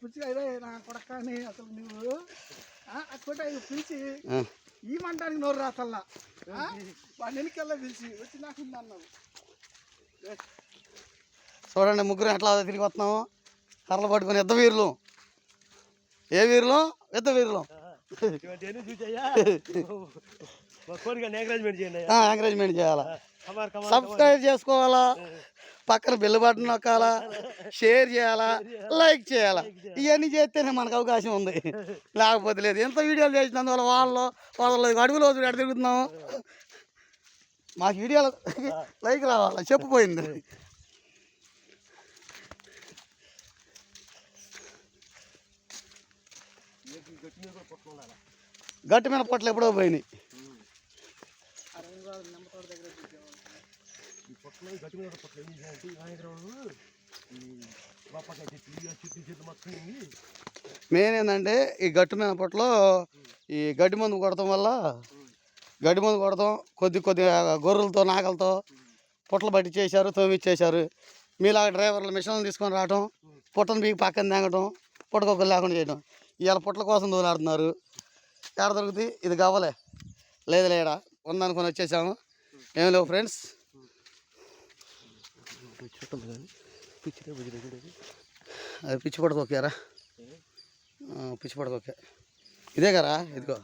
పిలిచి అదే నా కొడక అని అసలు నువ్వు అక్కడ పిలిచి ఈ మంటానికి నోరు రాసల్లా వాడిని వెనకెళ్ళ పిలిచి వచ్చి నాకు అన్నావు. చూడండి ముగ్గురు ఎట్లా తిరిగి వస్తున్నాము, కర్రలు పట్టుకొని యుద్ధ వీరులు. ఏ వీరులు? యుద్ధ వీరులు. ఎంకరేజ్మెంట్ చేయాలా, సబ్స్క్రైబ్ చేసుకోవాలా, పక్కన బెల్ బటన్ నొక్కాలా, షేర్ చేయాలా, లైక్ చేయాలా. ఇవన్నీ చేస్తేనే మనకు అవకాశం ఉంది, లేకపోతే లేదు. ఎంత వీడియోలు చేసినందువల్ల వాళ్ళ అడుగులో ఎడ తిరుగుతున్నాము. మాకు వీడియోలు లైక్ రావాలా, చెప్పిపోయింది. గట్టి మీద పొట్లు ఎప్పుడో పోయినాయి. మెయిన్ ఏంటంటే ఈ గట్టు మీద పొట్టలో ఈ గడ్డి మందు కొడతాం వల్ల, గడ్డి మందు కొడతాం కొద్దిగా గొర్రెలతో నాగలతో పొట్టలు బట్టి చేశారు, తోమిచ్చేశారు. మీలాగా డ్రైవర్లు మిషన్లు తీసుకొని రావటం, పుట్టను బీగి పక్కన తేగటం, పుట్టకొక్కలు లేకుండా చేయడం. ఇవాళ పుట్టల కోసం దూలాడుతున్నారు. ఎక్కడ దొరుకుతుంది? ఇది కావాలే లేదు లేడా ఉందనుకొని వచ్చేసాము. ఏం లేవు ఫ్రెండ్స్. అది పిచ్చి పడకొక్కారా, పిచ్చి పడకొక్కా. ఇదే కదా, ఇదిగో